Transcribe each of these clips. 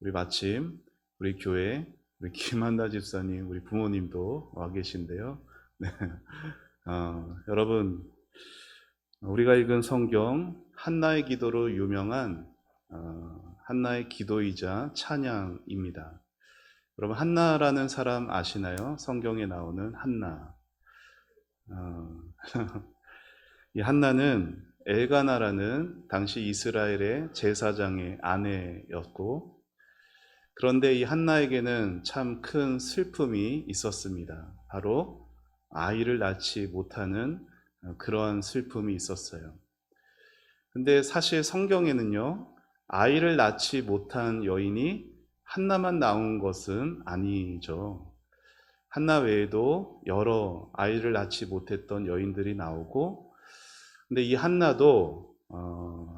우리 마침 우리 교회 우리 김한나 집사님 우리 부모님도 와 계신데요. 네. 여러분 우리가 읽은 성경 한나의 기도로 유명한 한나의 기도이자 찬양입니다. 여러분 한나라는 사람 아시나요? 성경에 나오는 한나. 이 한나는 엘가나라는 당시 이스라엘의 제사장의 아내였고, 그런데 이 한나에게는 참 큰 슬픔이 있었습니다. 바로 아이를 낳지 못하는 그러한 슬픔이 있었어요. 근데 사실 성경에는요, 아이를 낳지 못한 여인이 한나만 나온 것은 아니죠. 한나 외에도 여러 아이를 낳지 못했던 여인들이 나오고, 근데 이 한나도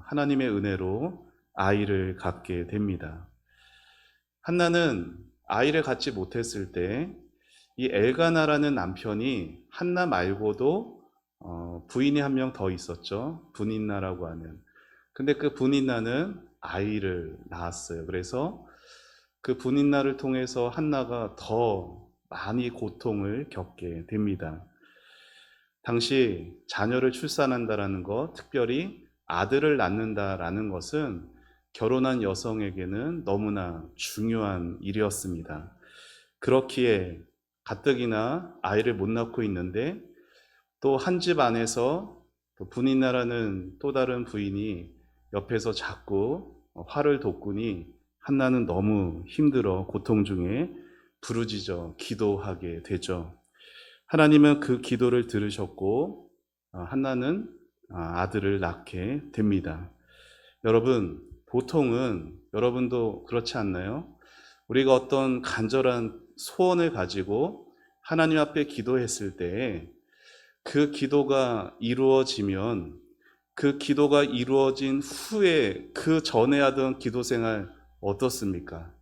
하나님의 은혜로 아이를 갖게 됩니다. 한나는 아이를 갖지 못했을 때 이 엘가나라는 남편이 한나 말고도 부인이 한 명 더 있었죠. 분인나라고 하는. 근데 그 분인나는 아이를 낳았어요. 그래서 그 분인나를 통해서 한나가 더 많이 고통을 겪게 됩니다. 당시 자녀를 출산한다라는 것, 특별히 아들을 낳는다라는 것은 결혼한 여성에게는 너무나 중요한 일이었습니다. 그렇기에 가뜩이나 아이를 못 낳고 있는데 또 한 집 안에서 분인나라는 또 다른 부인이 옆에서 자꾸 화를 돋구니 한나는 너무 힘들어 고통 중에 부르짖어 기도하게 되죠. 하나님은 그 기도를 들으셨고 한나는 아들을 낳게 됩니다. 여러분, 보통은 여러분도 그렇지 않나요? 우리가 어떤 간절한 소원을 가지고 하나님 앞에 기도했을 때 그 기도가 이루어지면 그 기도가 이루어진 후에 그 전에 하던 기도 생활 어떻습니까?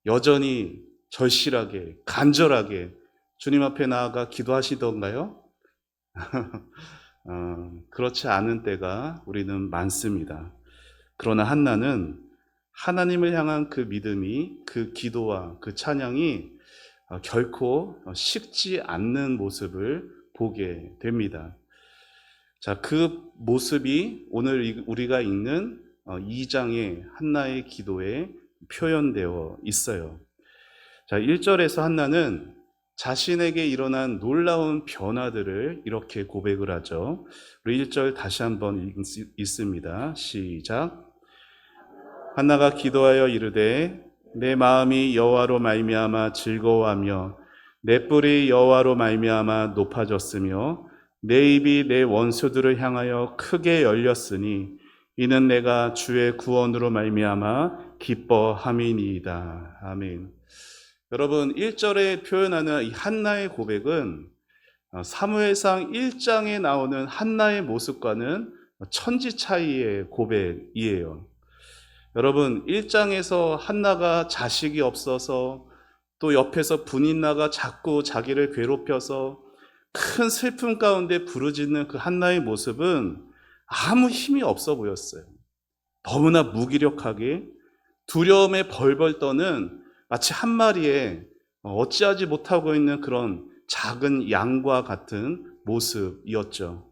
여전히 절실하게, 간절하게 주님 앞에 나아가 기도하시던가요? 그렇지 않은 때가 우리는 많습니다. 그러나 한나는 하나님을 향한 그 믿음이, 그 기도와 그 찬양이 결코 식지 않는 모습을 보게 됩니다. 자, 그 모습이 오늘 우리가 읽는 2장의 한나의 기도에 표현되어 있어요. 자, 1절에서 한나는 자신에게 일어난 놀라운 변화들을 이렇게 고백을 하죠. 우리 1절 다시 한번 읽습니다. 시작. 한나가 기도하여 이르되 내 마음이 여호와로 말미암아 즐거워하며 내 뿔이 여호와로 말미암아 높아졌으며 내 입이 내 원수들을 향하여 크게 열렸으니 이는 내가 주의 구원으로 말미암아 기뻐함이니이다. 아멘. 여러분 1절에 표현하는 이 한나의 고백은 사무엘상 1장에 나오는 한나의 모습과는 천지 차이의 고백이에요. 여러분 1장에서 한나가 자식이 없어서 또 옆에서 분인나가 자꾸 자기를 괴롭혀서 큰 슬픔 가운데 부르짖는 그 한나의 모습은 아무 힘이 없어 보였어요. 너무나 무기력하게 두려움에 벌벌 떠는 마치 한 마리의 어찌하지 못하고 있는 그런 작은 양과 같은 모습이었죠.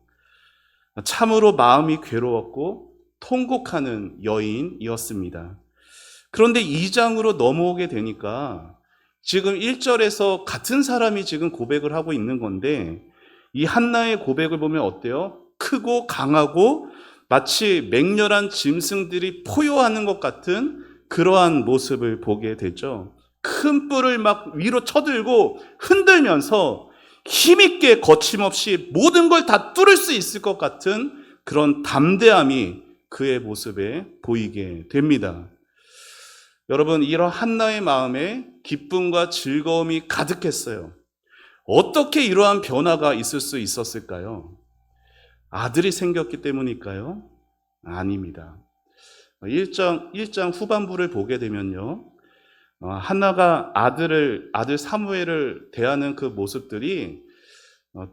참으로 마음이 괴로웠고 통곡하는 여인이었습니다. 그런데 2장으로 넘어오게 되니까 지금 1절에서 같은 사람이 지금 고백을 하고 있는 건데 이 한나의 고백을 보면 어때요? 크고 강하고 마치 맹렬한 짐승들이 포효하는 것 같은 그러한 모습을 보게 되죠. 큰 뿔을 막 위로 쳐들고 흔들면서 힘있게 거침없이 모든 걸 다 뚫을 수 있을 것 같은 그런 담대함이 그의 모습에 보이게 됩니다. 여러분, 이런 한나의 마음에 기쁨과 즐거움이 가득했어요. 어떻게 이러한 변화가 있을 수 있었을까요? 아들이 생겼기 때문일까요? 아닙니다. 1장 후반부를 보게 되면요. 한나가 아들 사무엘을 대하는 그 모습들이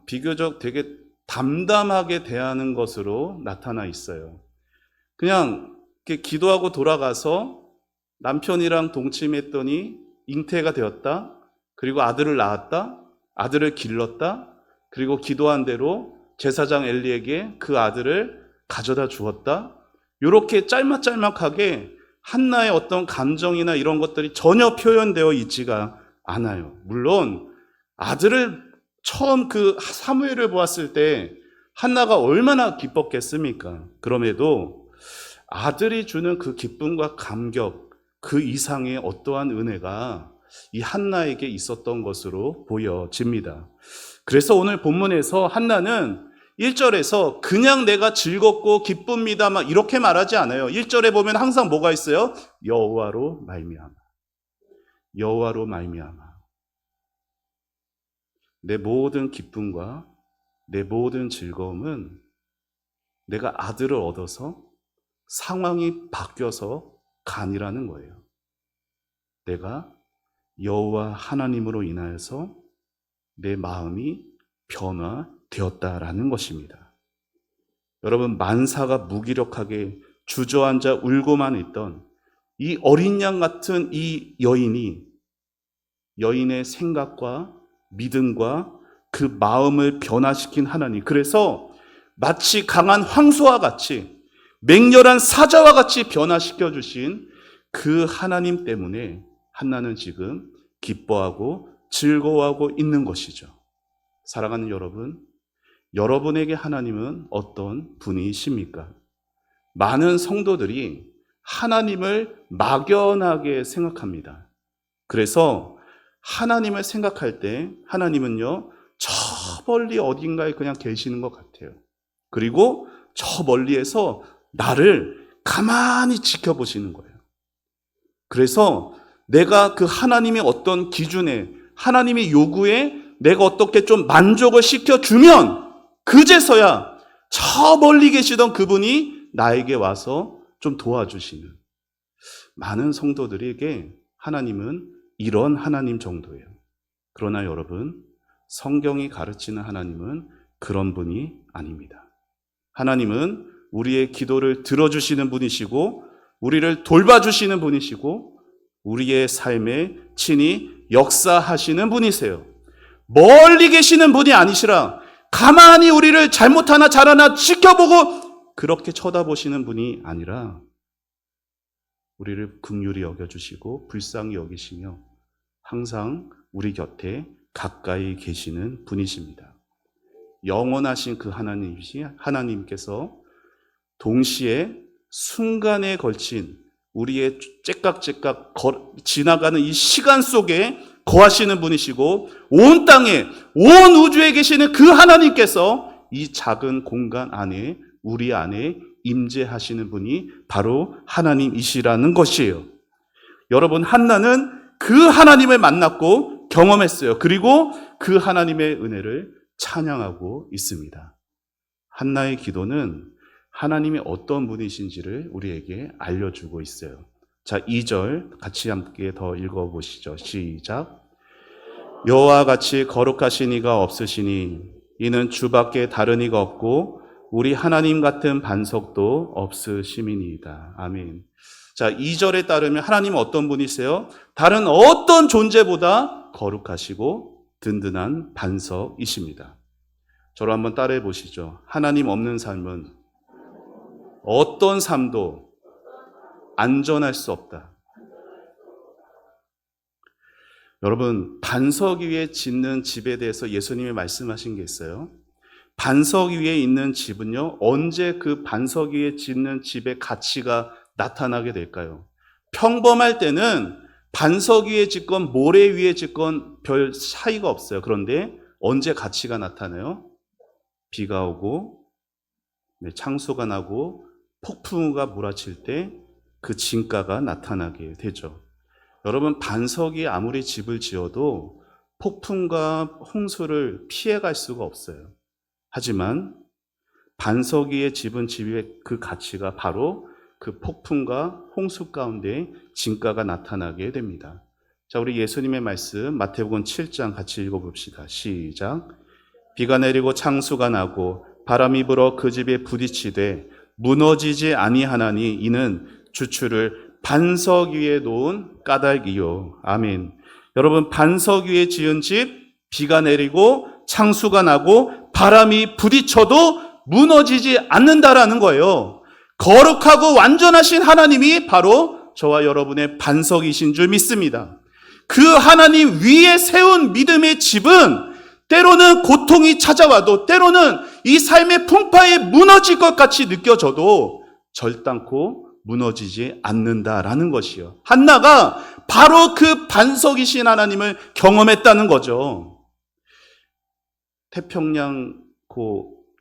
비교적 되게 담담하게 대하는 것으로 나타나 있어요. 그냥 이렇게 기도하고 돌아가서 남편이랑 동침했더니 잉태가 되었다. 그리고 아들을 낳았다. 아들을 길렀다. 그리고 기도한 대로 제사장 엘리에게 그 아들을 가져다 주었다. 이렇게 짤막짤막하게 한나의 어떤 감정이나 이런 것들이 전혀 표현되어 있지가 않아요. 물론 아들을 처음 그 사무엘을 보았을 때 한나가 얼마나 기뻤겠습니까? 그럼에도 아들이 주는 그 기쁨과 감격, 그 이상의 어떠한 은혜가 이 한나에게 있었던 것으로 보여집니다. 그래서 오늘 본문에서 한나는 1절에서 그냥 내가 즐겁고 기쁩니다 막 이렇게 말하지 않아요. 1절에 보면 항상 뭐가 있어요? 여호와로 말미암아. 여호와로 말미암아. 내 모든 기쁨과 내 모든 즐거움은 내가 아들을 얻어서 상황이 바뀌어서가 아니라는 거예요. 내가 여호와 하나님으로 인하여서 내 마음이 변화되었다라는 것입니다. 여러분, 만사가 무기력하게 주저앉아 울고만 있던 이 어린 양 같은 이 여인의 생각과 믿음과 그 마음을 변화시킨 하나님. 그래서 마치 강한 황소와 같이 맹렬한 사자와 같이 변화시켜 주신 그 하나님 때문에 한나는 지금 기뻐하고 즐거워하고 있는 것이죠. 사랑하는 여러분, 여러분에게 하나님은 어떤 분이십니까? 많은 성도들이 하나님을 막연하게 생각합니다. 그래서 하나님을 생각할 때 하나님은요, 저 멀리 어딘가에 그냥 계시는 것 같아요. 그리고 저 멀리에서 나를 가만히 지켜보시는 거예요. 그래서 내가 그 하나님의 어떤 기준에, 하나님의 요구에 내가 어떻게 좀 만족을 시켜주면 그제서야 저 멀리 계시던 그분이 나에게 와서 좀 도와주시는, 많은 성도들에게 하나님은 이런 하나님 정도예요. 그러나 여러분, 성경이 가르치는 하나님은 그런 분이 아닙니다. 하나님은 우리의 기도를 들어주시는 분이시고 우리를 돌봐주시는 분이시고 우리의 삶에 친히 역사하시는 분이세요. 멀리 계시는 분이 아니시라 가만히 우리를 잘못하나 잘하나 지켜보고 그렇게 쳐다보시는 분이 아니라 우리를 긍휼히 여겨주시고 불쌍히 여기시며 항상 우리 곁에 가까이 계시는 분이십니다. 영원하신 그 하나님께서 동시에 순간에 걸친 우리의 째깍째깍 지나가는 이 시간 속에 거하시는 분이시고 온 땅에, 온 우주에 계시는 그 하나님께서 이 작은 공간 안에, 우리 안에 임재하시는 분이 바로 하나님이시라는 것이에요. 여러분, 한나는 그 하나님을 만났고 경험했어요. 그리고 그 하나님의 은혜를 찬양하고 있습니다. 한나의 기도는 하나님이 어떤 분이신지를 우리에게 알려주고 있어요. 자, 2절 같이 함께 더 읽어보시죠. 시작. 여호와 같이 거룩하신 이가 없으시니 이는 주밖에 다른 이가 없고 우리 하나님 같은 반석도 없으심이니이다. 아멘. 자, 2절에 따르면 하나님은 어떤 분이세요? 다른 어떤 존재보다 거룩하시고 든든한 반석이십니다. 저를 한번 따라해 보시죠. 하나님 없는 삶은 어떤 삶도 안전할 수 없다. 여러분, 반석 위에 짓는 집에 대해서 예수님이 말씀하신 게 있어요. 반석 위에 있는 집은요, 언제 그 반석 위에 짓는 집의 가치가 나타나게 될까요? 평범할 때는 반석 위에 짓건 모래 위에 짓건 별 차이가 없어요. 그런데 언제 가치가 나타나요? 비가 오고 창수가 나고 폭풍우가 몰아칠 때 그 진가가 나타나게 되죠. 여러분, 반석이 아무리 집을 지어도 폭풍과 홍수를 피해갈 수가 없어요. 하지만 반석 위에 집은 집의 그 가치가 바로 그 폭풍과 홍수 가운데 진가가 나타나게 됩니다. 자, 우리 예수님의 말씀 마태복음 7장 같이 읽어봅시다. 시작. 비가 내리고 창수가 나고 바람이 불어 그 집에 부딪히되 무너지지 아니하나니 이는 주추를 반석 위에 놓은 까닭이요. 아멘. 여러분, 반석 위에 지은 집, 비가 내리고 창수가 나고 바람이 부딪혀도 무너지지 않는다라는 거예요. 거룩하고 완전하신 하나님이 바로 저와 여러분의 반석이신 줄 믿습니다. 그 하나님 위에 세운 믿음의 집은 때로는 고통이 찾아와도, 때로는 이 삶의 풍파에 무너질 것 같이 느껴져도 절단코 무너지지 않는다라는 것이요. 한나가 바로 그 반석이신 하나님을 경험했다는 거죠. 태평양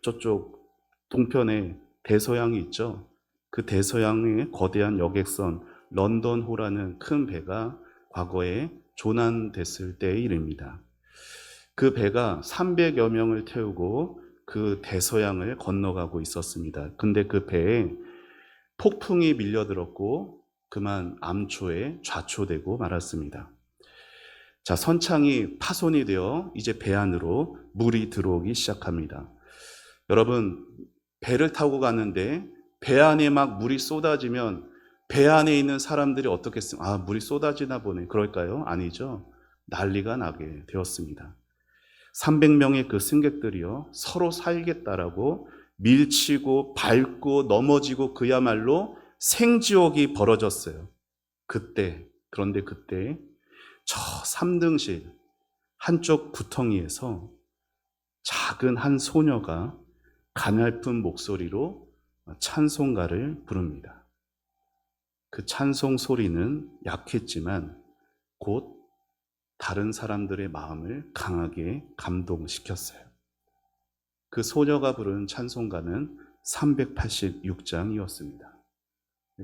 저쪽 동편에 대서양이 있죠. 그 대서양의 거대한 여객선 런던호라는 큰 배가 과거에 조난됐을 때의 일입니다. 그 배가 300여 명을 태우고 그 대서양을 건너가고 있었습니다. 근데 그 배에 폭풍이 밀려들었고 그만 암초에 좌초되고 말았습니다. 자, 선창이 파손이 되어 이제 배 안으로 물이 들어오기 시작합니다. 여러분, 배를 타고 가는데 배 안에 막 물이 쏟아지면 배 안에 있는 사람들이 어떻겠습니까? 아, 물이 쏟아지나 보네. 그럴까요? 아니죠. 난리가 나게 되었습니다. 300명의 그 승객들이요, 서로 살겠다라고 밀치고 밟고 넘어지고 그야말로 생지옥이 벌어졌어요. 그런데 그때 저 3등실 한쪽 구덩이에서 작은 한 소녀가 가냘픈 목소리로 찬송가를 부릅니다. 그 찬송 소리는 약했지만 곧 다른 사람들의 마음을 강하게 감동시켰어요. 그 소녀가 부른 찬송가는 386장이었습니다.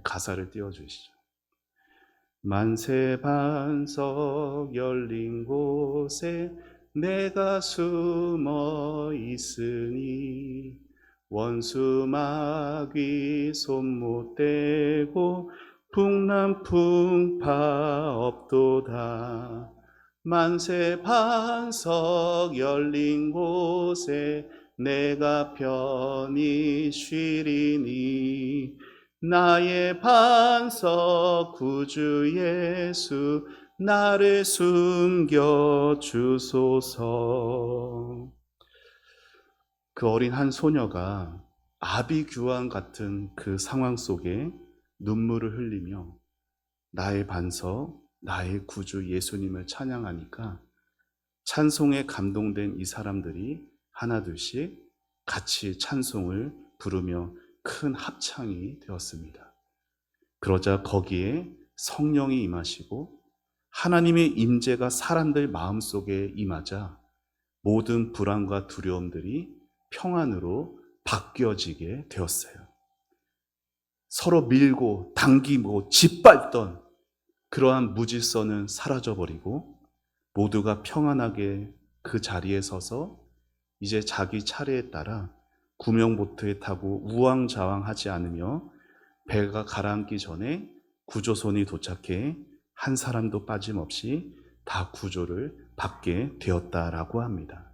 가사를 띄워주시죠. 만세 반석 열린 곳에 내가 숨어 있으니 원수 마귀 손 못 대고 풍랑 풍파 없도다. 만세 반석 열린 곳에 내가 편히 쉬리니 나의 반석 구주 예수 나를 숨겨 주소서. 그 어린 한 소녀가 아비규환 같은 그 상황 속에 눈물을 흘리며 나의 반석, 나의 구주 예수님을 찬양하니까 찬송에 감동된 이 사람들이 하나둘씩 같이 찬송을 부르며 큰 합창이 되었습니다. 그러자 거기에 성령이 임하시고 하나님의 임재가 사람들 마음속에 임하자 모든 불안과 두려움들이 평안으로 바뀌어지게 되었어요. 서로 밀고 당기고 짓밟던 그러한 무질서는 사라져버리고 모두가 평안하게 그 자리에 서서 이제 자기 차례에 따라 구명보트에 타고 우왕좌왕하지 않으며 배가 가라앉기 전에 구조선이 도착해 한 사람도 빠짐없이 다 구조를 받게 되었다라고 합니다.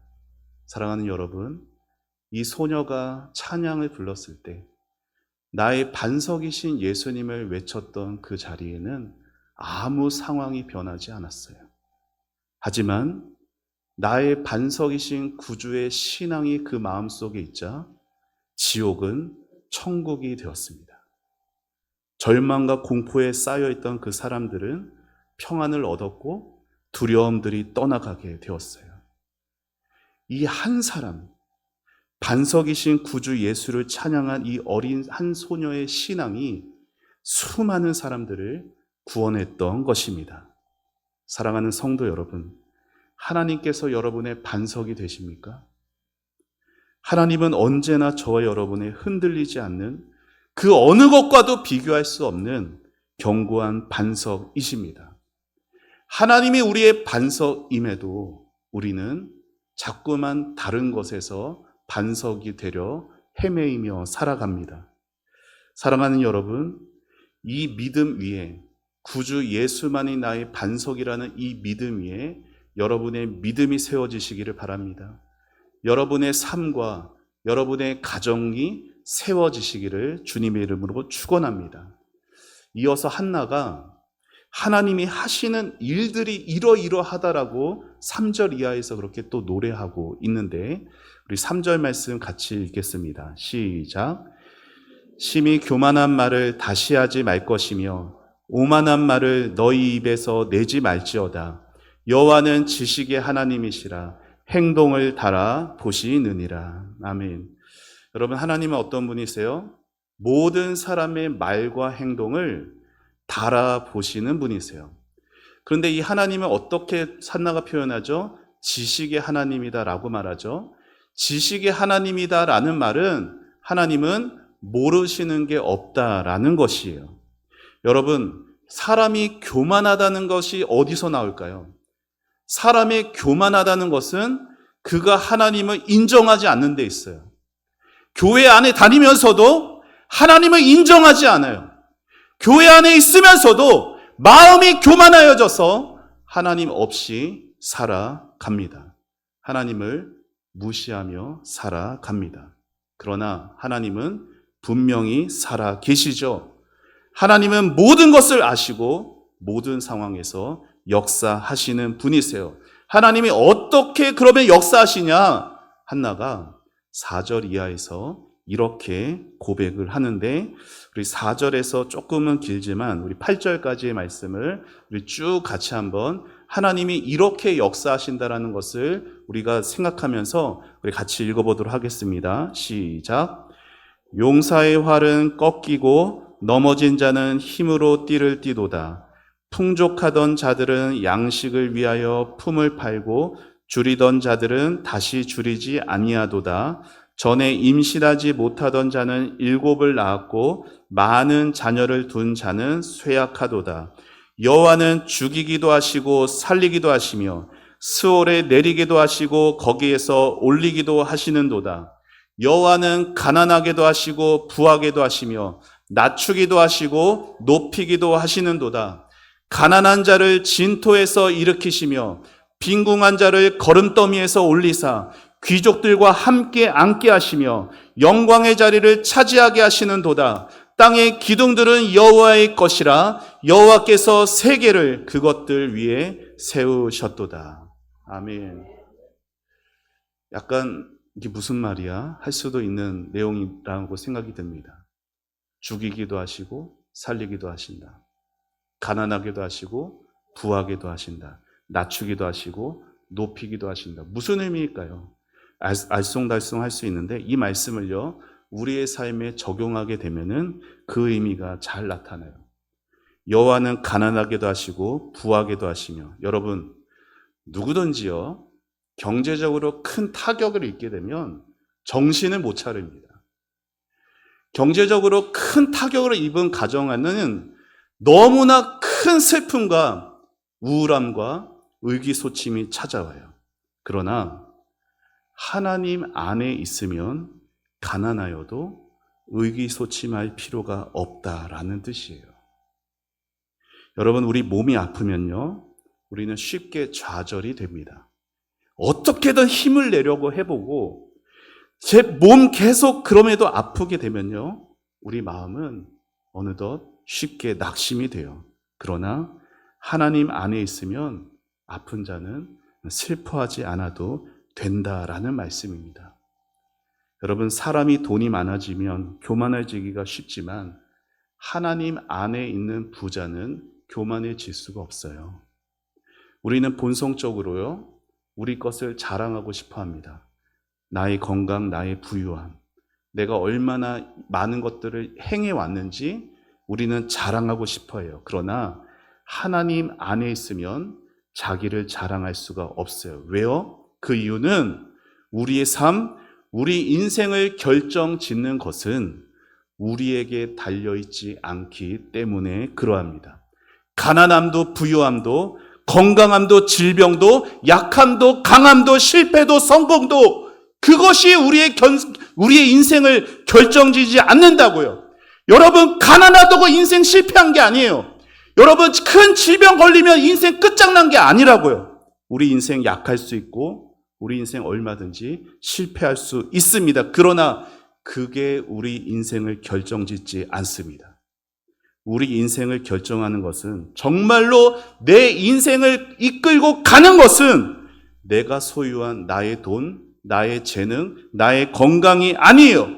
사랑하는 여러분, 이 소녀가 찬양을 불렀을 때 나의 반석이신 예수님을 외쳤던 그 자리에는 아무 상황이 변하지 않았어요. 하지만 나의 반석이신 구주의 신앙이 그 마음속에 있자 지옥은 천국이 되었습니다. 절망과 공포에 쌓여있던 그 사람들은 평안을 얻었고 두려움들이 떠나가게 되었어요. 이 한 사람, 반석이신 구주 예수를 찬양한 이 어린 한 소녀의 신앙이 수많은 사람들을 구원했던 것입니다. 사랑하는 성도 여러분, 하나님께서 여러분의 반석이 되십니까? 하나님은 언제나 저와 여러분의 흔들리지 않는 그 어느 것과도 비교할 수 없는 견고한 반석이십니다. 하나님이 우리의 반석임에도 우리는 자꾸만 다른 것에서 반석이 되려 헤매이며 살아갑니다. 사랑하는 여러분, 이 믿음 위에 구주 예수만이 나의 반석이라는 이 믿음 위에 여러분의 믿음이 세워지시기를 바랍니다. 여러분의 삶과 여러분의 가정이 세워지시기를 주님의 이름으로 축원합니다. 이어서 한나가 하나님이 하시는 일들이 이러이러하다라고 3절 이하에서 그렇게 또 노래하고 있는데, 우리 3절 말씀 같이 읽겠습니다. 시작. 심히 교만한 말을 다시 하지 말 것이며 오만한 말을 너희 입에서 내지 말지어다. 여호와는 지식의 하나님이시라. 행동을 달아 보시느니라. 아멘. 여러분, 하나님은 어떤 분이세요? 모든 사람의 말과 행동을 달아보시는 분이세요. 그런데 이 하나님은 어떻게 한나가 표현하죠? 지식의 하나님이다라고 말하죠. 지식의 하나님이다라는 말은 하나님은 모르시는 게 없다라는 것이에요. 여러분, 사람이 교만하다는 것이 어디서 나올까요? 사람이 교만하다는 것은 그가 하나님을 인정하지 않는 데 있어요. 교회 안에 다니면서도 하나님을 인정하지 않아요. 교회 안에 있으면서도 마음이 교만하여져서 하나님 없이 살아갑니다. 하나님을 무시하며 살아갑니다. 그러나 하나님은 분명히 살아 계시죠. 하나님은 모든 것을 아시고 모든 상황에서 역사하시는 분이세요. 하나님이 어떻게 그러면 역사하시냐? 한나가 4절 이하에서 이렇게 고백을 하는데, 우리 4절에서 조금은 길지만 우리 8절까지의 말씀을 우리 쭉 같이 한번 하나님이 이렇게 역사하신다라는 것을 우리가 생각하면서 우리 같이 읽어보도록 하겠습니다. 시작. 용사의 활은 꺾이고 넘어진 자는 힘으로 띠를 띠도다. 풍족하던 자들은 양식을 위하여 품을 팔고 줄이던 자들은 다시 줄이지 아니하도다. 전에 임신하지 못하던 자는 7을 낳았고 많은 자녀를 둔 자는 쇠약하도다. 여호와는 죽이기도 하시고 살리기도 하시며 스올에 내리기도 하시고 거기에서 올리기도 하시는도다. 여호와는 가난하게도 하시고 부하게도 하시며 낮추기도 하시고 높이기도 하시는도다. 가난한 자를 진토에서 일으키시며 빈궁한 자를 거름더미에서 올리사 귀족들과 함께 앉게 하시며 영광의 자리를 차지하게 하시는도다. 땅의 기둥들은 여호와의 것이라. 여호와께서 세계를 그것들 위에 세우셨도다. 아멘. 약간 이게 무슨 말이야? 할 수도 있는 내용이라고 생각이 듭니다. 죽이기도 하시고 살리기도 하신다. 가난하게도 하시고 부하게도 하신다. 낮추기도 하시고 높이기도 하신다. 무슨 의미일까요? 알쏭달쏭 할 수 있는데 이 말씀을요, 우리의 삶에 적용하게 되면은 그 의미가 잘 나타나요. 여호와는 가난하게도 하시고 부하게도 하시며, 여러분, 누구든지요, 경제적으로 큰 타격을 입게 되면 정신을 못 차립니다. 경제적으로 큰 타격을 입은 가정 안에는 너무나 큰 슬픔과 우울함과 의기소침이 찾아와요. 그러나 하나님 안에 있으면 가난하여도 의기소침할 필요가 없다라는 뜻이에요. 여러분, 우리 몸이 아프면요, 우리는 쉽게 좌절이 됩니다. 어떻게든 힘을 내려고 해보고 제 몸 계속 그럼에도 아프게 되면요, 우리 마음은 어느덧 쉽게 낙심이 돼요. 그러나 하나님 안에 있으면 아픈 자는 슬퍼하지 않아도 된다라는 말씀입니다. 여러분, 사람이 돈이 많아지면 교만해지기가 쉽지만 하나님 안에 있는 부자는 교만해질 수가 없어요. 우리는 본성적으로요, 우리 것을 자랑하고 싶어 합니다. 나의 건강, 나의 부유함, 내가 얼마나 많은 것들을 행해왔는지 우리는 자랑하고 싶어 해요. 그러나 하나님 안에 있으면 자기를 자랑할 수가 없어요. 왜요? 그 이유는 우리의 삶, 우리 인생을 결정짓는 것은 우리에게 달려있지 않기 때문에 그러합니다. 가난함도 부유함도 건강함도 질병도 약함도 강함도 실패도 성공도 그것이 우리의 인생을 결정지지 않는다고요. 여러분, 가난하다고 인생 실패한 게 아니에요. 여러분, 큰 질병 걸리면 인생 끝장난 게 아니라고요. 우리 인생 약할 수 있고 우리 인생 얼마든지 실패할 수 있습니다. 그러나 그게 우리 인생을 결정짓지 않습니다. 우리 인생을 결정하는 것은, 정말로 내 인생을 이끌고 가는 것은 내가 소유한 나의 돈, 나의 재능, 나의 건강이 아니에요.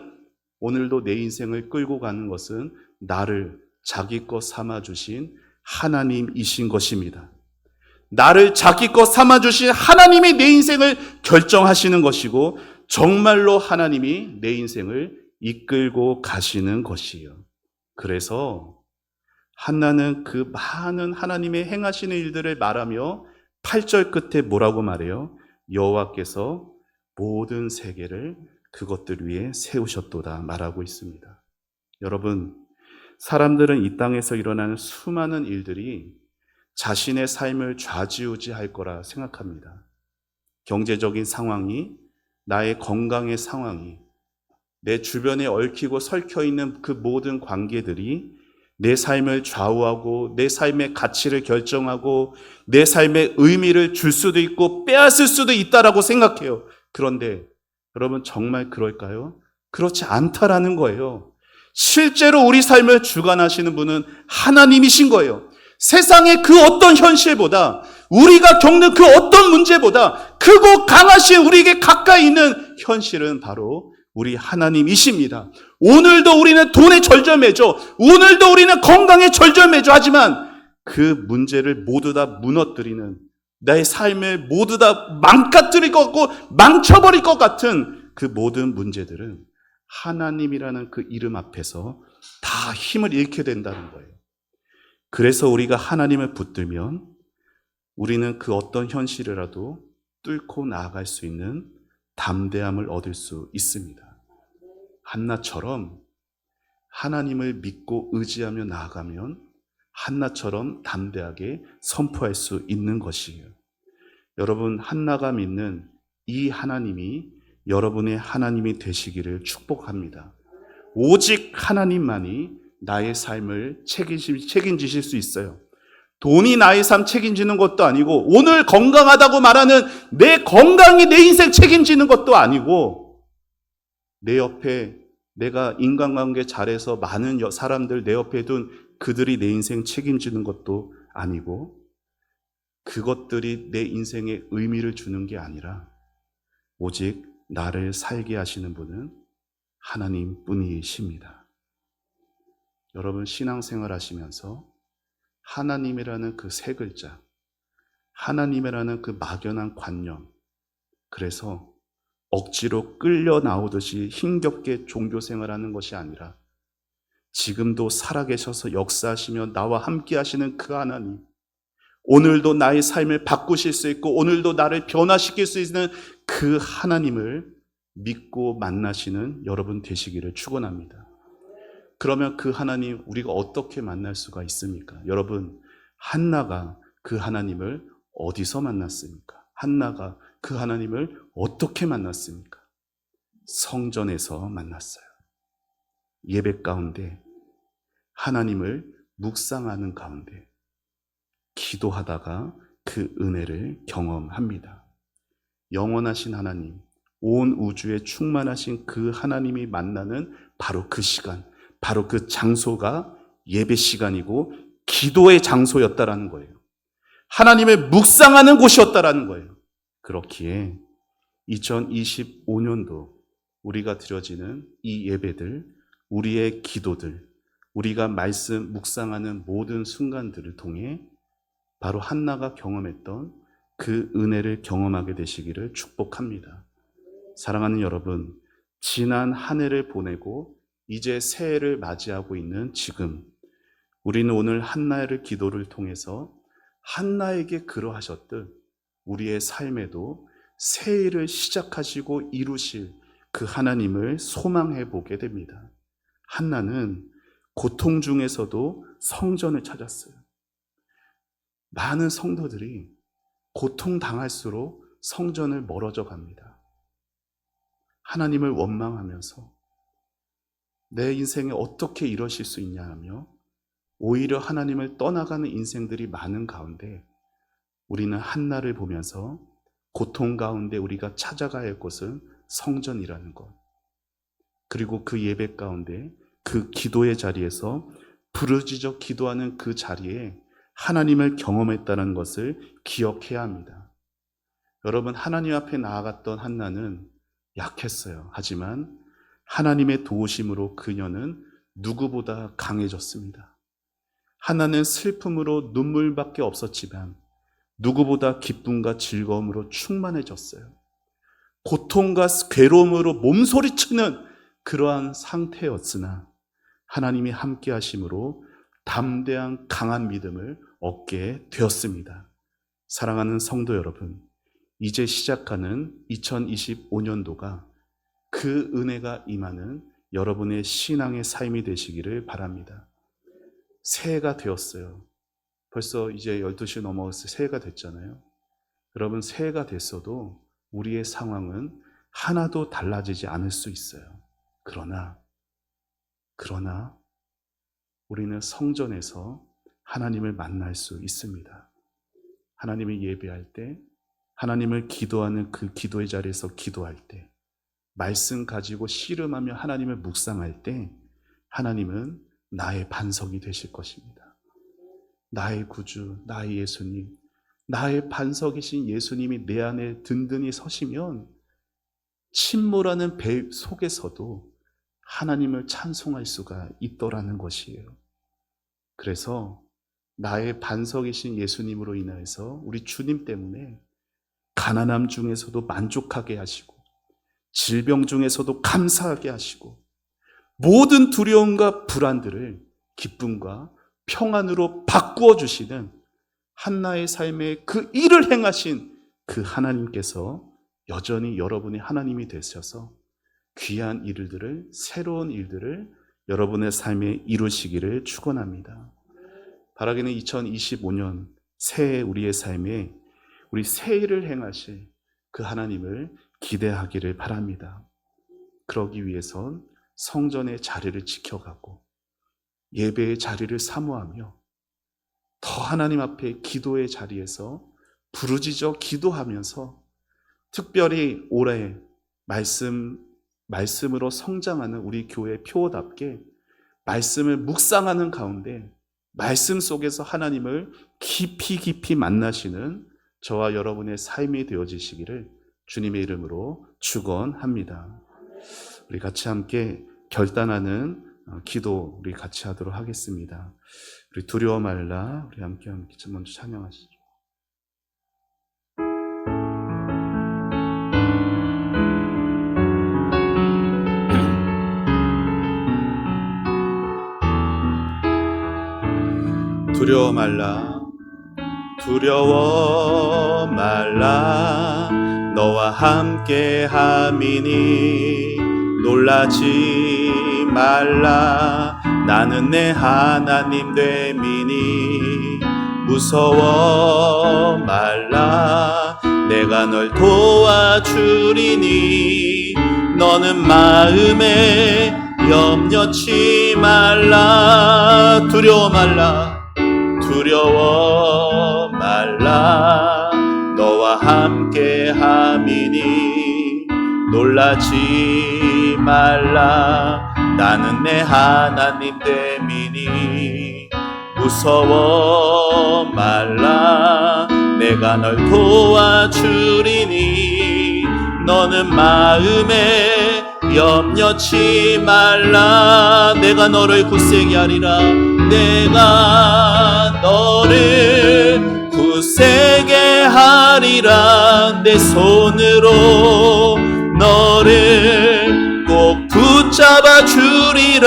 오늘도 내 인생을 끌고 가는 것은 나를 자기 것 삼아주신 하나님이신 것입니다. 나를 자기 것 삼아주신 하나님이 내 인생을 결정하시는 것이고, 정말로 하나님이 내 인생을 이끌고 가시는 것이에요. 그래서 한나는 그 많은 하나님의 행하시는 일들을 말하며 8절 끝에 뭐라고 말해요? 여호와께서 모든 세계를 그것들 위에 세우셨도다 말하고 있습니다. 여러분, 사람들은 이 땅에서 일어나는 수많은 일들이 자신의 삶을 좌지우지할 거라 생각합니다. 경제적인 상황이, 나의 건강의 상황이, 내 주변에 얽히고 설켜 있는 그 모든 관계들이 내 삶을 좌우하고 내 삶의 가치를 결정하고 내 삶의 의미를 줄 수도 있고 빼앗을 수도 있다라고 생각해요. 그런데 여러분, 정말 그럴까요? 그렇지 않다라는 거예요. 실제로 우리 삶을 주관하시는 분은 하나님이신 거예요. 세상의 그 어떤 현실보다, 우리가 겪는 그 어떤 문제보다 크고 강하신 우리에게 가까이 있는 현실은 바로 우리 하나님이십니다. 오늘도 우리는 돈에 절절매죠. 오늘도 우리는 건강에 절절매죠. 하지만 그 문제를 모두 다 무너뜨리는, 나의 삶을 모두 다 망가뜨릴 것 같고 망쳐버릴 것 같은 그 모든 문제들은 하나님이라는 그 이름 앞에서 다 힘을 잃게 된다는 거예요. 그래서 우리가 하나님을 붙들면 우리는 그 어떤 현실이라도 뚫고 나아갈 수 있는 담대함을 얻을 수 있습니다. 한나처럼 하나님을 믿고 의지하며 나아가면 한나처럼 담대하게 선포할 수 있는 것이에요. 여러분, 한나가 믿는 이 하나님이 여러분의 하나님이 되시기를 축복합니다. 오직 하나님만이 나의 삶을 책임지실 수 있어요. 돈이 나의 삶 책임지는 것도 아니고, 오늘 건강하다고 말하는 내 건강이 내 인생 책임지는 것도 아니고, 내 옆에 내가 인간관계 잘해서 많은 사람들 내 옆에 둔 그들이 내 인생 책임지는 것도 아니고, 그것들이 내 인생에 의미를 주는 게 아니라 오직 나를 살게 하시는 분은 하나님뿐이십니다. 여러분, 신앙생활 하시면서 하나님이라는 그 세 글자, 하나님이라는 그 막연한 관념, 그래서 억지로 끌려 나오듯이 힘겹게 종교생활하는 것이 아니라 지금도 살아계셔서 역사하시며 나와 함께 하시는 그 하나님, 오늘도 나의 삶을 바꾸실 수 있고 오늘도 나를 변화시킬 수 있는 그 하나님을 믿고 만나시는 여러분 되시기를 축원합니다. 그러면 그 하나님 우리가 어떻게 만날 수가 있습니까? 여러분, 한나가 그 하나님을 어디서 만났습니까? 한나가 그 하나님을 어떻게 만났습니까? 성전에서 만났어요. 예배 가운데, 하나님을 묵상하는 가운데 기도하다가 그 은혜를 경험합니다. 영원하신 하나님, 온 우주에 충만하신 그 하나님이 만나는 바로 그 시간, 바로 그 장소가 예배 시간이고 기도의 장소였다라는 거예요. 하나님을 묵상하는 곳이었다라는 거예요. 그렇기에 2025년도 우리가 드려지는 이 예배들, 우리의 기도들, 우리가 말씀 묵상하는 모든 순간들을 통해 바로 한나가 경험했던 그 은혜를 경험하게 되시기를 축복합니다. 사랑하는 여러분, 지난 한 해를 보내고 이제 새해를 맞이하고 있는 지금, 우리는 오늘 한나의 기도를 통해서 한나에게 그러하셨듯 우리의 삶에도 새해를 시작하시고 이루실 그 하나님을 소망해 보게 됩니다. 한나는 고통 중에서도 성전을 찾았어요. 많은 성도들이 고통당할수록 성전을 멀어져 갑니다. 하나님을 원망하면서 내 인생에 어떻게 이러실 수 있냐 하며 오히려 하나님을 떠나가는 인생들이 많은 가운데 우리는 한나를 보면서 고통 가운데 우리가 찾아가야 할 곳은 성전이라는 것, 그리고 그 예배 가운데 그 기도의 자리에서 부르짖어 기도하는 그 자리에 하나님을 경험했다는 것을 기억해야 합니다. 여러분, 하나님 앞에 나아갔던 한나는 약했어요. 하지만 하나님의 도우심으로 그녀는 누구보다 강해졌습니다. 한나는 슬픔으로 눈물밖에 없었지만 누구보다 기쁨과 즐거움으로 충만해졌어요. 고통과 괴로움으로 몸소리치는 그러한 상태였으나 하나님이 함께 하심으로 담대한 강한 믿음을 얻게 되었습니다. 사랑하는 성도 여러분, 이제 시작하는 2025년도가 그 은혜가 임하는 여러분의 신앙의 삶이 되시기를 바랍니다. 새해가 되었어요. 벌써 이제 12시 넘어서 새해가 됐잖아요. 여러분, 새해가 됐어도 우리의 상황은 하나도 달라지지 않을 수 있어요. 그러나 우리는 성전에서 하나님을 만날 수 있습니다. 하나님을 예배할 때, 하나님을 기도하는 그 기도의 자리에서 기도할 때, 말씀 가지고 씨름하며 하나님을 묵상할 때 하나님은 나의 반석이 되실 것입니다. 나의 구주, 나의 예수님, 나의 반석이신 예수님이 내 안에 든든히 서시면 침몰하는 배 속에서도 하나님을 찬송할 수가 있더라는 것이에요. 그래서 나의 반석이신 예수님으로 인하여서 우리 주님 때문에 가난함 중에서도 만족하게 하시고 질병 중에서도 감사하게 하시고 모든 두려움과 불안들을 기쁨과 평안으로 바꾸어 주시는 한나의 삶에 그 일을 행하신 그 하나님께서 여전히 여러분의 하나님이 되셔서 귀한 일들을, 새로운 일들을 여러분의 삶에 이루시기를 축원합니다. 바라기는 2025년 새해 우리의 삶에 우리 새 일을 행하실 그 하나님을 기대하기를 바랍니다. 그러기 위해선 성전의 자리를 지켜가고 예배의 자리를 사모하며 더 하나님 앞에 기도의 자리에서 부르짖어 기도하면서 특별히 올해 말씀으로 성장하는 우리 교회 표어답게 말씀을 묵상하는 가운데 말씀 속에서 하나님을 깊이 만나시는 저와 여러분의 삶이 되어지시기를 주님의 이름으로 축원합니다. 우리 같이 함께 결단하는 기도 우리 같이 하도록 하겠습니다. 우리 두려워 말라, 우리 함께 먼저 찬양하시죠. 두려워 말라, 두려워 말라, 너와 함께 함이니 놀라지 말라. 나는 내 하나님 됨이니 무서워 말라. 내가 널 도와주리니 너는 마음에 염려치 말라. 두려워 말라, 두려워 말라. 너와 함께 함이니 놀라지 말라. 나는 내 하나님 됨이니 무서워 말라. 내가 널 도와주리니 너는 마음에 염려치 말라. 내가 너를 굳세게 하리라. 내가 너를 굳세게 하리라. 내 손으로 너를 꼭 붙잡아 주리라.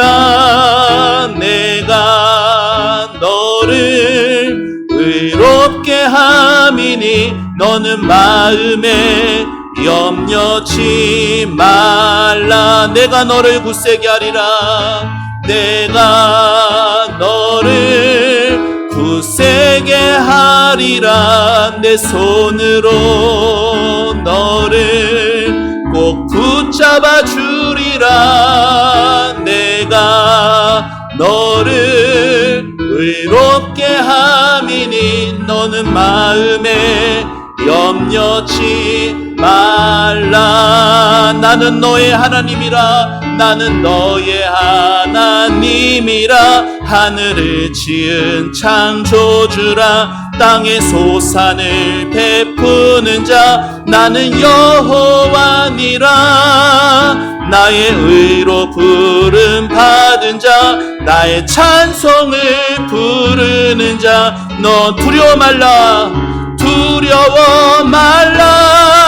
내가 너를 의롭게 함이니 너는 마음에 염려치 말라. 내가 너를 굳세게 하리라. 내가 너를 굳세게 하리라. 내 손으로 너를 꼭 붙잡아 주리라. 내가 너를 의롭게 함이니 너는 마음에 염려치 말라. 나는 너의 하나님이라. 나는 너의 하나님이라. 하늘을 지은 창조주라. 땅의 소산을 베푸는 자 나는 여호와니라. 나의 의로 부름 받은 자 나의 찬송을 부르는 자 너 두려워 말라 두려워 말라.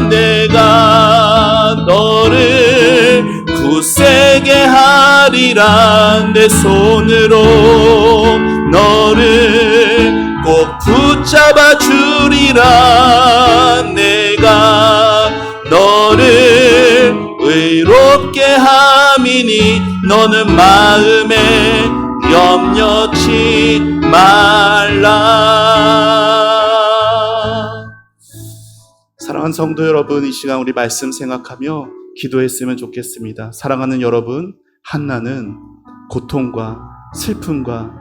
내가 너를 굳세게 하리라. 내 손으로 너를 꼭 붙잡아 주리라. 내가 너를 의롭게 함이니 너는 마음에 염려치 말라. 사랑하는 성도 여러분, 이 시간 우리 말씀 생각하며 기도했으면 좋겠습니다. 사랑하는 여러분, 한나는 고통과 슬픔과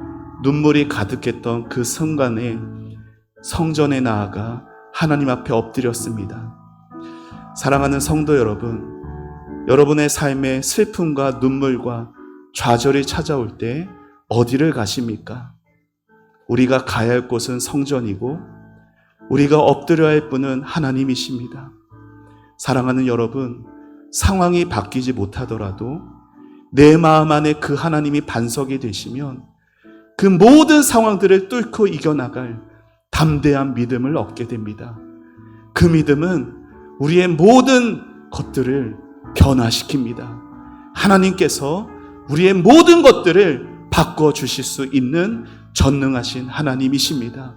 눈물이 가득했던 그 순간에 성전에 나아가 하나님 앞에 엎드렸습니다. 사랑하는 성도 여러분, 여러분의 삶에 슬픔과 눈물과 좌절이 찾아올 때 어디를 가십니까? 우리가 가야 할 곳은 성전이고 우리가 엎드려야 할 분은 하나님이십니다. 사랑하는 여러분, 상황이 바뀌지 못하더라도 내 마음 안에 그 하나님이 반석이 되시면 그 모든 상황들을 뚫고 이겨나갈 담대한 믿음을 얻게 됩니다. 그 믿음은 우리의 모든 것들을 변화시킵니다. 하나님께서 우리의 모든 것들을 바꿔주실 수 있는 전능하신 하나님이십니다.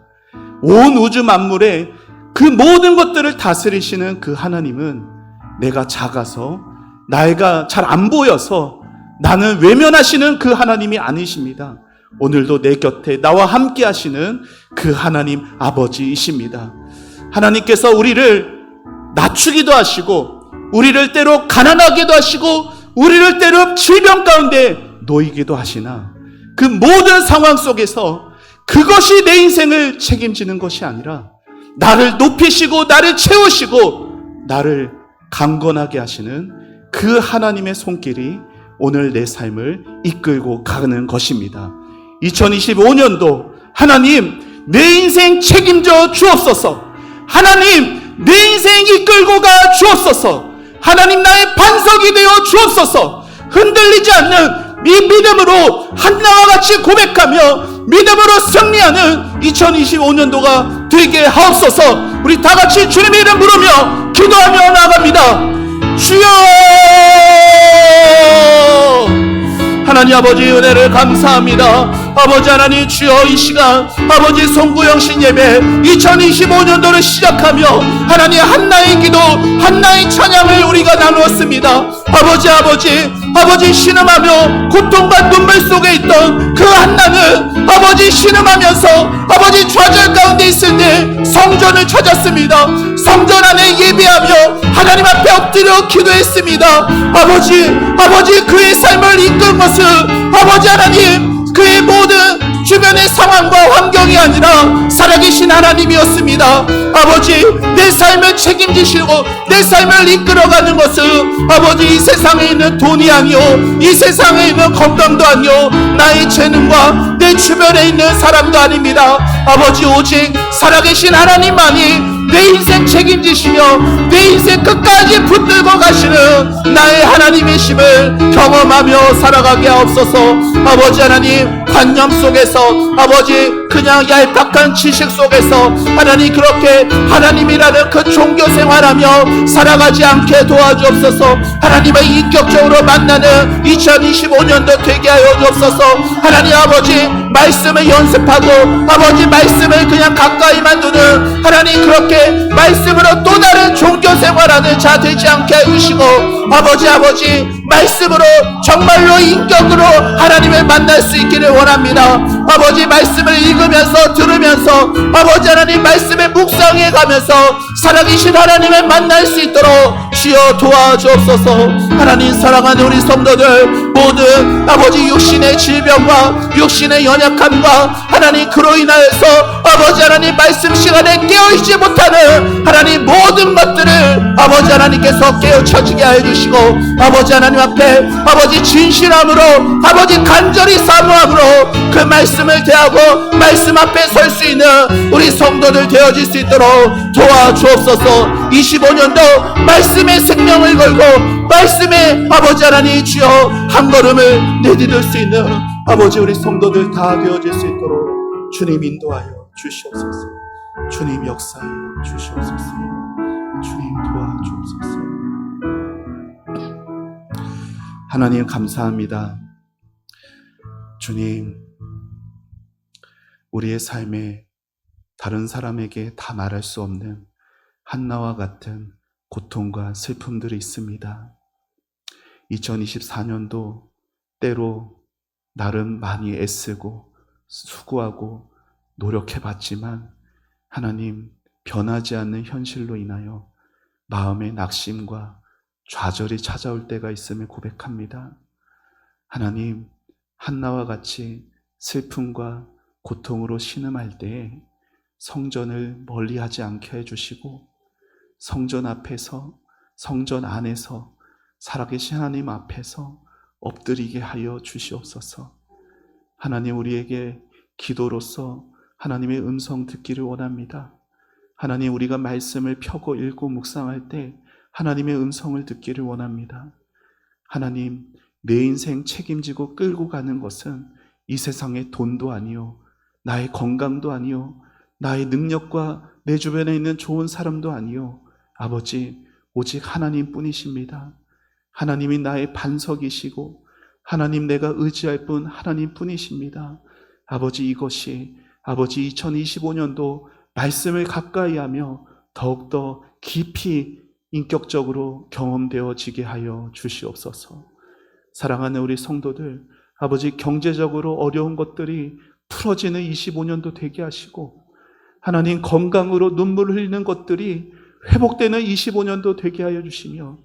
온 우주 만물의 그 모든 것들을 다스리시는 그 하나님은 내가 작아서 나이가 잘 안 보여서 나는 외면하시는 그 하나님이 아니십니다. 오늘도 내 곁에 나와 함께 하시는 그 하나님 아버지이십니다. 하나님께서 우리를 낮추기도 하시고 우리를 때로 가난하게도 하시고 우리를 때로 질병 가운데 놓이기도 하시나 그 모든 상황 속에서 그것이 내 인생을 책임지는 것이 아니라 나를 높이시고 나를 채우시고 나를 강건하게 하시는 그 하나님의 손길이 오늘 내 삶을 이끌고 가는 것입니다. 2025년도 하나님 내 인생 책임져 주옵소서. 하나님 내 인생 이끌고 가 주옵소서. 하나님 나의 반석이 되어 주옵소서. 흔들리지 않는 이 믿음으로 한나와 같이 고백하며 믿음으로 승리하는 2025년도가 되게 하옵소서. 우리 다 같이 주님의 이름 부르며 기도하며 나아갑니다. 주여! 하나님 아버지 은혜를 감사합니다. 아버지 하나님 주여 이 시간 아버지 송구영신 예배 2025년도를 시작하며 하나님 한나의 기도 한나의 찬양을 우리가 나누었습니다. 아버지 신음하며 고통과 눈물 속에 있던 그 한나는 아버지 신음하면서 아버지 좌절 가운데 있을 때 성전을 찾았습니다. 성전 안에 예배하며 하나님 앞에 엎드려 기도했습니다. 아버지 그의 삶을 이끈 것은 아버지 하나님 그의 모든 주변의 상황과 환경이 아니라 살아계신 하나님이었습니다. 아버지 내 삶을 책임지시고 내 삶을 이끌어가는 것은 아버지 이 세상에 있는 돈이 아니요 이 세상에 있는 건강도 아니요 나의 재능과 내 주변에 있는 사람도 아닙니다. 아버지 오직 살아계신 하나님만이 내 인생 책임지시며 내 인생 끝까지 붙들고 가시는 나의 하나님이심을 경험하며 살아가게 하옵소서. 아버지 하나님 관념 속에서 아버지 그냥 얄팍한 지식 속에서 하나님 그렇게 하나님이라는 그 종교 생활하며 살아가지 않게 도와주옵소서. 하나님을 인격적으로 만나는 2025년도 되게 하여 주옵소서. 하나님 아버지 말씀을 연습하고 아버지 말씀을 그냥 가까이만 두는 하나님 그렇게 말씀으로 또 다른 종교 생활하는 자 되지 않게 해주시고 아버지 말씀으로 정말로 인격으로 하나님을 만날 수 있기를 원합니다. 아버지 말씀을 읽으면서 들으면서 아버지 하나님 말씀에 묵상해 가면서 살아계신 하나님을 만날 수 있도록 주여 도와주옵소서. 하나님 사랑하는 우리 성도들 모든 아버지 육신의 질병과 육신의 연약함과 하나님 그로 인하여서 아버지 하나님 말씀 시간에 깨어있지 못하는 하나님 모든 것들을 아버지 하나님께서 깨우쳐지게 하여 주시고 아버지 하나님 앞에 아버지 진실함으로 아버지 간절히 사모함으로 그 말씀을 대하고 말씀 앞에 설 수 있는 우리 성도들 되어질 수 있도록 도와주옵소서. 25년도 말씀의 생명을 걸고 말씀의 아버지 하나님 주여 한 걸음을 내디딜 수 있는 아버지 우리 성도들 다 되어질 수 있도록 주님 인도하여 주시옵소서. 주님 역사하여 주시옵소서. 주님 도와주옵소서. 하나님 감사합니다. 주님, 우리의 삶에 다른 사람에게 다 말할 수 없는 한나와 같은 고통과 슬픔들이 있습니다. 2024년도 때로 나름 많이 애쓰고 수고하고 노력해봤지만 하나님 변하지 않는 현실로 인하여 마음의 낙심과 좌절이 찾아올 때가 있음을 고백합니다. 하나님, 한나와 같이 슬픔과 고통으로 신음할 때에 성전을 멀리하지 않게 해주시고 성전 앞에서 성전 안에서 살아계신 하나님 앞에서 엎드리게 하여 주시옵소서. 하나님, 우리에게 기도로서 하나님의 음성 듣기를 원합니다. 하나님, 우리가 말씀을 펴고 읽고 묵상할 때 하나님의 음성을 듣기를 원합니다. 하나님, 내 인생 책임지고 끌고 가는 것은 이 세상의 돈도 아니요 나의 건강도 아니요 나의 능력과 내 주변에 있는 좋은 사람도 아니요 아버지 오직 하나님 뿐이십니다. 하나님이 나의 반석이시고 하나님 내가 의지할 분 하나님 뿐이십니다. 아버지, 이것이 아버지 2025년도 말씀을 가까이 하며 더욱더 깊이 인격적으로 경험되어지게 하여 주시옵소서. 사랑하는 우리 성도들, 아버지 경제적으로 어려운 것들이 풀어지는 25년도 되게 하시고 하나님 건강으로 눈물을 흘리는 것들이 회복되는 25년도 되게 하여 주시며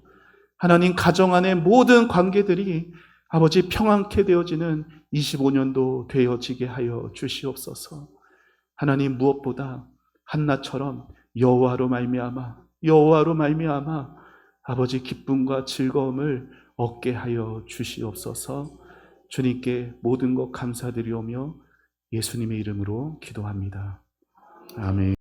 하나님 가정 안의 모든 관계들이 아버지 평안케 되어지는 25년도 되어지게 하여 주시옵소서. 하나님, 무엇보다 한나처럼 여호와로 말미암아 아버지 기쁨과 즐거움을 얻게 하여 주시옵소서. 주님께 모든 것 감사드리오며 예수님의 이름으로 기도합니다. 아멘.